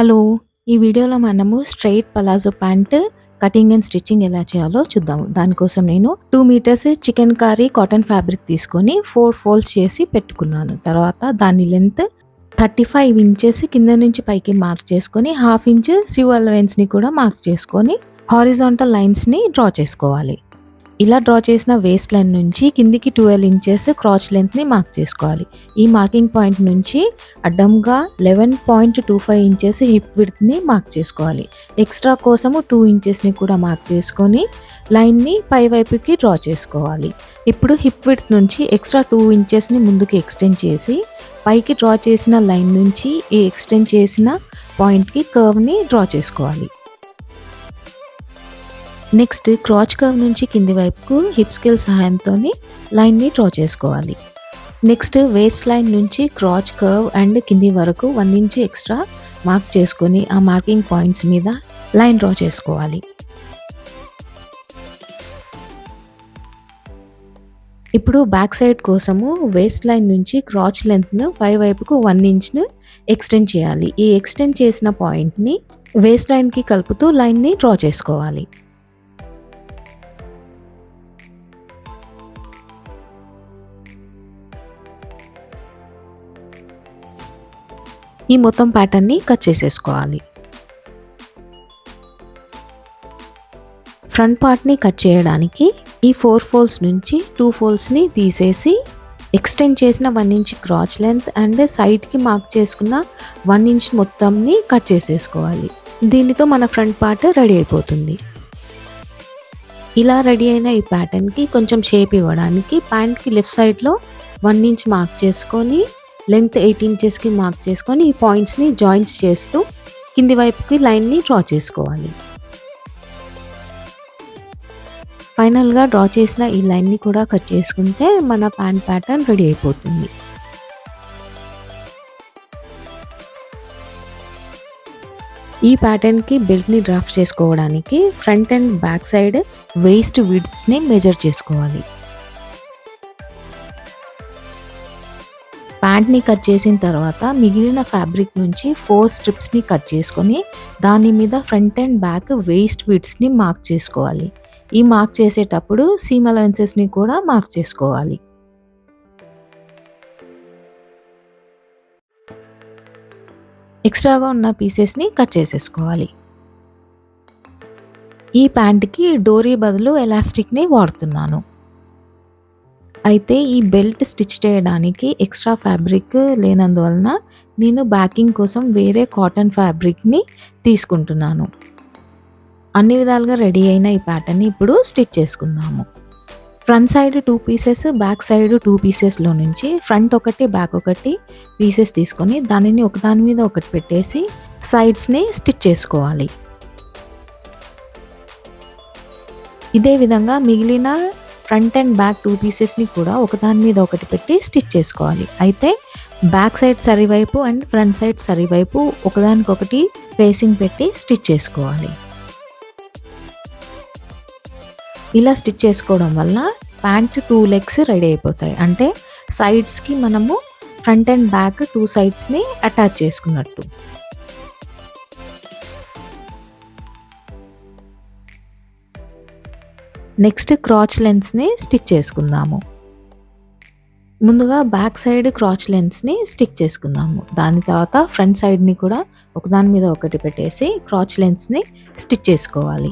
Hello! ఈ వీడియోలో మనము straight palazzo pant cutting and stitching ఎలా చేయాలో చూద్దాము. దానికోసం నేను 2 metres chikankari cotton fabric తీసుకొని 4 ఫోల్డ్స్ చేసి పెట్టుకున్నాను. తర్వాత దాని లెంత్ 35 ఇంచెస్ కింద నుంచి పైకి మార్క్ చేసుకొని, హాఫ్ ఇంచ్ సివ్ అలవెన్స్‌ని కూడా మార్క్ చేసుకొని, హారిజాంటల్ లైన్స్‌ని డ్రా చేసుకోవాలి. ఇలా డ్రా చేసిన వేస్ట్ లైన్ నుంచి కిందికి 12 ఇంచెస్ క్రాచ్ లెంత్‌ని మార్క్ చేసుకోవాలి. ఈ మార్కింగ్ పాయింట్ నుంచి అడ్డంగా 11.25 ఇంచెస్ హిప్ విడ్త్‌ని మార్క్ చేసుకోవాలి. ఎక్స్ట్రా కోసము 2 ఇంచెస్‌ని కూడా మార్క్ చేసుకొని లైన్‌ని పై వైపుకి డ్రా చేసుకోవాలి. ఇప్పుడు హిప్ విడ్త్ నుంచి ఎక్స్ట్రా 2 ఇంచెస్‌ని ముందుకు ఎక్స్టెండ్ చేసి పైకి డ్రా చేసిన లైన్ నుంచి ఈ ఎక్స్టెండ్ చేసిన పాయింట్‌కి కర్వ్‌ని డ్రా చేసుకోవాలి. నెక్స్ట్ క్రాచ్ కర్వ్ నుంచి కింది వైపుకు హిప్ స్కేల్ సహాయంతోని లైన్ని డ్రా చేసుకోవాలి. నెక్స్ట్ వేస్ట్ లైన్ నుంచి క్రాచ్ కర్వ్ అండ్ కింది వరకు 1 ఇంచ్ ఎక్స్ట్రా మార్క్ చేసుకొని ఆ మార్కింగ్ పాయింట్స్ మీద లైన్ డ్రా చేసుకోవాలి. ఇప్పుడు బ్యాక్ సైడ్ కోసము వేస్ట్ లైన్ నుంచి క్రాచ్ లెంత్ను పై వైపుకు 1 ఇంచ్ను ఎక్స్టెండ్ చేయాలి. ఈ ఎక్స్టెండ్ చేసిన పాయింట్ని వేస్ట్ లైన్కి కలుపుతూ లైన్ని డ్రా చేసుకోవాలి. ఈ మొత్తం ప్యాటర్న్ని కట్ చేసేసుకోవాలి. ఫ్రంట్ పార్ట్ని కట్ చేయడానికి ఈ 4 ఫోల్డ్స్ నుంచి 2 ఫోల్డ్స్ని తీసేసి ఎక్స్టెండ్ చేసిన 1 ఇంచ్ క్రాచ్ లెంత్ అండ్ సైడ్కి మార్క్ చేసుకున్న 1 ఇంచ్ మొత్తంని కట్ చేసేసుకోవాలి. దీనితో మన ఫ్రంట్ పార్ట్ రెడీ అయిపోతుంది. ఇలా రెడీ అయిన ఈ ప్యాటర్న్కి కొంచెం షేప్ ఇవ్వడానికి ప్యాంట్కి లెఫ్ట్ సైడ్లో 1 ఇంచ్ మార్క్ చేసుకొని లెంత్ 8 ఇంచెస్కి మార్క్ చేసుకొని ఈ పాయింట్స్ని జాయింట్స్ చేస్తూ కింది వైపుకి లైన్ని డ్రా చేసుకోవాలి. ఫైనల్గా డ్రా చేసిన ఈ లైన్ని కూడా కట్ చేసుకుంటే మన ప్యాంట్ ప్యాటర్న్ రెడీ అయిపోతుంది. ఈ ప్యాటర్న్కి బెల్ట్ని డ్రాఫ్ట్ చేసుకోవడానికి front and back side waist విడ్త్స్ని మెజర్ చేసుకోవాలి. ప్యాంట్ని కట్ చేసిన తర్వాత మిగిలిన ఫ్యాబ్రిక్ నుంచి 4 స్ట్రిప్స్ని కట్ చేసుకొని దాని మీద ఫ్రంట్ అండ్ బ్యాక్ వేస్ట్ విడ్త్స్ని మార్క్ చేసుకోవాలి. ఈ మార్క్ చేసేటప్పుడు సీమ్ అలవెన్సెస్ని కూడా మార్క్ చేసుకోవాలి. ఎక్స్ట్రాగా ఉన్న పీసెస్ని కట్ చేసేసుకోవాలి. ఈ ప్యాంట్కి డోరీ బదులు ఎలాస్టిక్ని వాడుతున్నాను. అయితే ఈ బెల్ట్ స్టిచ్ చేయడానికి ఎక్స్ట్రా ఫ్యాబ్రిక్ లేనందువలన నేను బ్యాకింగ్ కోసం వేరే కాటన్ ఫ్యాబ్రిక్ని తీసుకుంటున్నాను. అన్ని విధాలుగా రెడీ అయిన ఈ ప్యాటర్న్ని ఇప్పుడు స్టిచ్ చేసుకుందాము. Front side 2 pieces, back side 2 పీసెస్లో నుంచి ఫ్రంట్ ఒకటి బ్యాక్ ఒకటి పీసెస్ తీసుకొని దానిని ఒకదాని మీద ఒకటి పెట్టేసి సైడ్స్ని స్టిచ్ చేసుకోవాలి. ఇదే విధంగా మిగిలిన ఫ్రంట్ అండ్ బ్యాక్ 2 పీసెస్ని కూడా ఒకదాని మీద ఒకటి పెట్టి స్టిచ్ చేసుకోవాలి. అయితే బ్యాక్ సైడ్ సరివైపు అండ్ ఫ్రంట్ సైడ్ సరివైపు ఒకదానికొకటి ఫేసింగ్ పెట్టి స్టిచ్ చేసుకోవాలి. ఇలా స్టిచ్ చేసుకోవడం వల్ల ప్యాంట్ 2 లెగ్స్ రెడీ అయిపోతాయి. అంటే సైడ్స్కి మనము ఫ్రంట్ అండ్ బ్యాక్ 2 సైడ్స్ని అటాచ్ చేసుకున్నట్టు. నెక్స్ట్ క్రాచ్ లెంత్స్ని స్టిచ్ చేసుకుందాము. ముందుగా బ్యాక్ సైడ్ క్రాచ్ లెంత్స్ని స్టిచ్ చేసుకుందాము. దాని తర్వాత ఫ్రంట్ సైడ్ని కూడా ఒకదాని మీద ఒకటి పెట్టేసి క్రాచ్ లెంత్స్ని స్టిచ్ చేసుకోవాలి.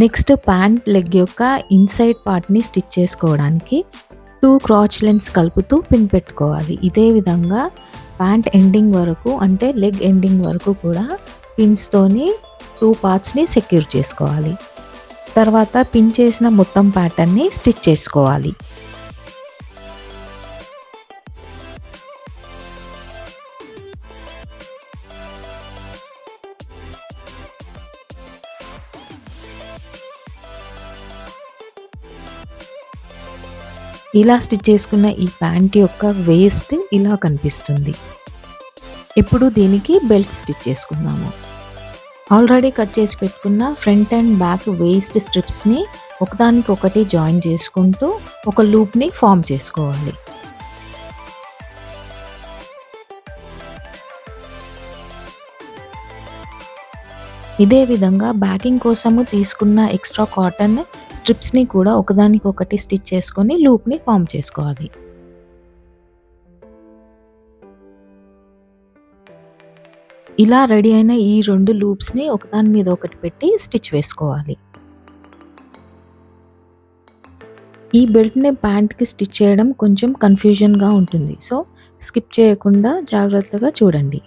నెక్స్ట్ ప్యాంట్ లెగ్ యొక్క ఇన్సైడ్ పార్ట్ని స్టిచ్ చేసుకోవడానికి 2 క్రాచ్ లెంత్స్ కలుపుతూ పిన్ పెట్టుకోవాలి. ఇదే విధంగా ప్యాంట్ ఎండింగ్ వరకు అంటే లెగ్ ఎండింగ్ వరకు కూడా పిన్స్తోని 2 పార్ట్స్ని సెక్యూర్ చేసుకోవాలి. తర్వాత పిన్ చేసిన మొత్తం ప్యాటర్న్ని స్టిచ్ చేసుకోవాలి. ఇలా స్టిచ్ చేసుకున్న ఈ ప్యాంట్ యొక్క వేస్ట్ ఇలా కనిపిస్తుంది. ఇప్పుడు దీనికి బెల్ట్ స్టిచ్ చేసుకుందాము. ఆల్రెడీ కట్ చేసి పెట్టుకున్న ఫ్రంట్ అండ్ బ్యాక్ వేస్ట్ స్ట్రిప్స్ని ఒకదానికొకటి జాయిన్ చేసుకుంటూ ఒక లూప్‌ని ఫార్మ్ చేసుకోవాలి. ఇదే విధంగా బ్యాకింగ్ కోసము తీసుకున్న ఎక్స్‌ట్రా కాటన్ స్ట్రిప్స్‌ని కూడా ఒకదానికొకటి స్టిచ్ చేసుకొని లూప్‌ని ఫార్మ్ చేసుకోవాలి. ఇలా రెడీ అయిన ఈ 2 లూప్స్‌ని ఒకదాని మీద ఒకటి పెట్టి స్టిచ్ వేసుకోవాలి. ఈ బెల్ట్‌ని ప్యాంట్‌కి స్టిచ్ చేయడం కొంచెం కన్‌ఫ్యూజన్‌గా ఉంటుంది. సో, స్కిప్ చేయకుండా జాగ్రత్తగా చూడండి.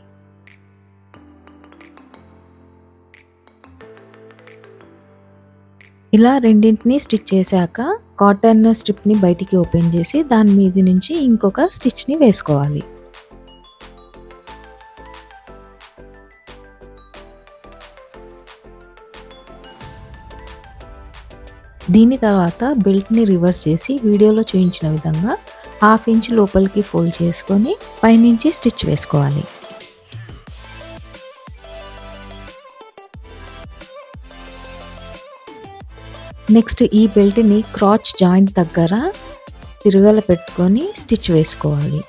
ఇలా రెండింటిని స్టిచ్ చేశాక కాటన్ స్ట్రిప్‌ని బయటికి ఓపెన్ చేసి దాని మీది నుంచి ఇంకొక స్టిచ్‌ని వేసుకోవాలి. దీని తర్వాత బెల్ట్‌ని రివర్స్ చేసి వీడియోలో చూయించిన విధంగా 1/2 ఇంచ్ లోపలికి ఫోల్డ్ చేసుకొని పైనుంచి స్టిచ్ వేసుకోవాలి. నెక్స్ట్ ఈ బెల్ట్‌ని క్రాచ్ జాయింట్ దగ్గర తిరగల పెట్టుకొని స్టిచ్ వేసుకోవాలి.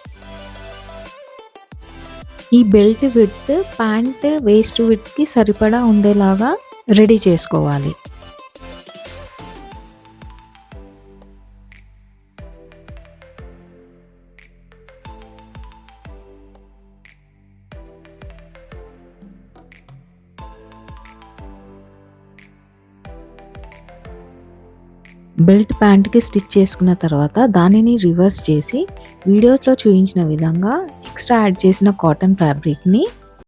ఈ బెల్ట్ విడ్త్ ప్యాంట్ వేస్ట్ విడ్త్‌కి సరిపడా ఉండేలాగా రెడీ చేసుకోవాలి. బెల్ట్ ప్యాంట్‌కి స్టిచ్ చేసుకున్న తర్వాత దానిని రివర్స్ చేసి వీడియోలో చూయించిన విధంగా ఎక్స్ట్రా యాడ్ చేసిన కాటన్ ఫ్యాబ్రిక్‌ని